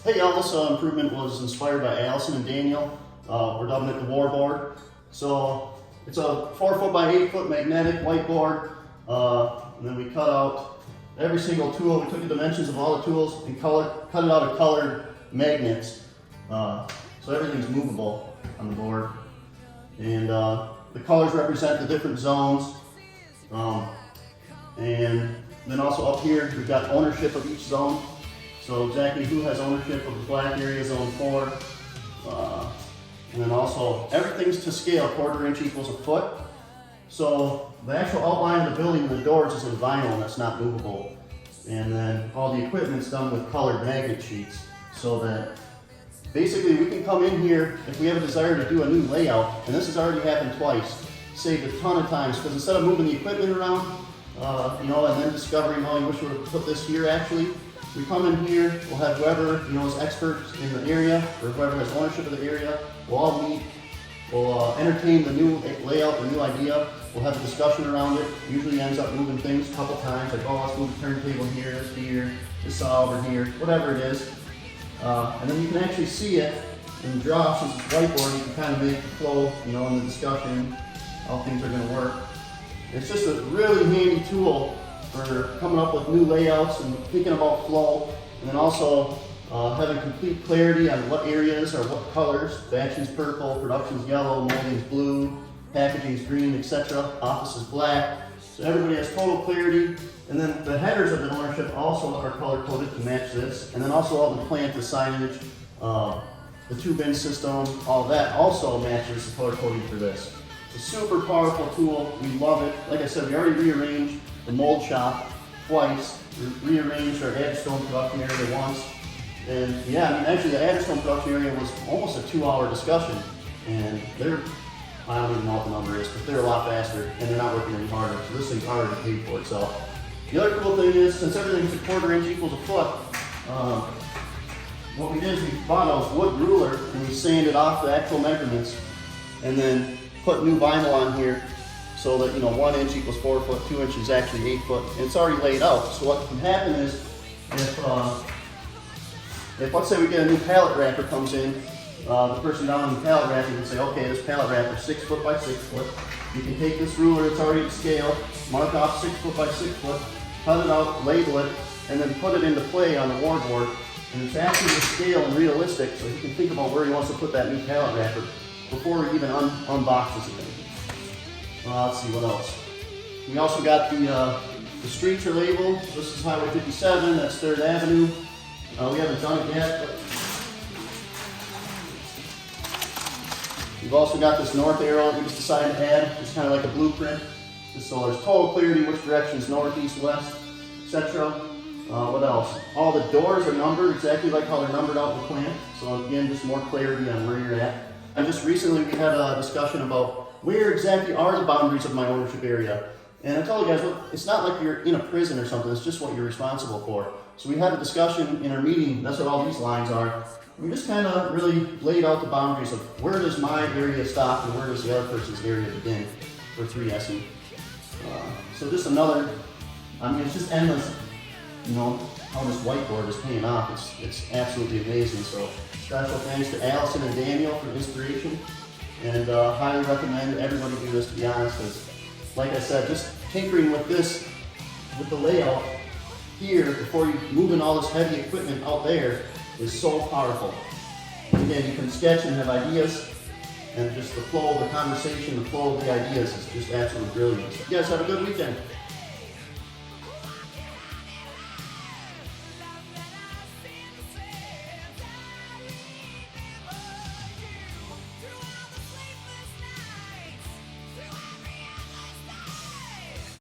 Hey y'all, this improvement was inspired by Allison and Daniel. We're dubbing it the War Board. So it's a 4 foot by 8 foot magnetic whiteboard. And then we cut out every single tool. We took the dimensions of all the tools and cut it out of colored magnets. So everything's movable on the board. And the colors represent the different zones. And then also up here, we've got ownership of each zone. So exactly who has ownership of the black area, zone 4. And then also everything's to scale, 1/4 inch equals a foot. So the actual outline of the building and the doors is in vinyl and that's not movable. And then all the equipment's done with colored magnet sheets. So that basically we can come in here if we have a desire to do a new layout, and this has already happened twice, saved a ton of times, because instead of moving the equipment around, and then discovering, oh, you wish we would have put this here actually, we come in here, we'll have whoever, is expert in the area, or whoever has ownership of the area, we'll all meet, we'll entertain the new layout, the new idea, we'll have a discussion around it, usually ends up moving things a couple times, like, oh, let's move the turntable here, this saw over here, whatever it is. And then you can actually see it in the draw, since it's whiteboard, you can kind of make the flow, in the discussion, how things are going to work. It's just a really handy tool for coming up with new layouts and thinking about flow, and then also having complete clarity on what areas or what colors. Batching's purple, production's yellow, molding's blue, packaging's green, etc. Office is black. So everybody has total clarity. And then the headers of the ownership also are color coded to match this. And then also all the plant, the signage, the 2-bin system, all that also matches the color coding for this. It's a super powerful tool. We love it. Like I said, we already rearranged the mold shop twice. We rearranged our Adderstone production area once. And yeah, actually the Adderstone production area was almost a 2-hour discussion. And I don't even know what the number is, but they're a lot faster and they're not working any harder. So this thing's already paid for itself. The other cool thing is, since everything's a 1/4 inch equals a foot, what we did is we bought a wood ruler and we sanded off the actual measurements and then put new vinyl on here so that 1 inch equals 4 foot, 2 inches is actually 8 foot, and it's already laid out. So what can happen is, if let's say we get a new pallet wrapper comes in, the person down in the pallet wrapper can say, okay, this pallet wrapper is 6 foot by 6 foot. You can take this ruler, it's already to scale, mark off 6 foot by 6 foot, cut it out, label it, and then put it into play on the War Board. And it's actually to scale and realistic, so he can think about where he wants to put that new pallet wrapper before he even unboxes it. Let's see what else. We also got the streets are labeled. This is Highway 57, that's 3rd Avenue. We haven't done it yet, but we've also got this north arrow that we just decided to add. It's kind of like a blueprint. So there's total clarity which direction is north, east, west, etc. What else? All the doors are numbered exactly like how they're numbered out in the plant. So again, just more clarity on where you're at. And just recently we had a discussion about where exactly are the boundaries of my ownership area. And I told you guys, look, it's not like you're in a prison or something, it's just what you're responsible for. So we had a discussion in our meeting, that's what all these lines are. We just kind of really laid out the boundaries of where does my area stop and where does the other person's area begin for 3Sing. So just another, it's just endless, how this whiteboard is paying off. It's absolutely amazing. So special thanks to Allison and Daniel for inspiration, and highly recommend everybody do this, to be honest, because like I said, just tinkering with this, with the layout here before you move in all this heavy equipment out there is so powerful. Again, you can sketch and have ideas, and just the flow of the conversation, the flow of the ideas is just absolutely brilliant. So you guys have a good weekend.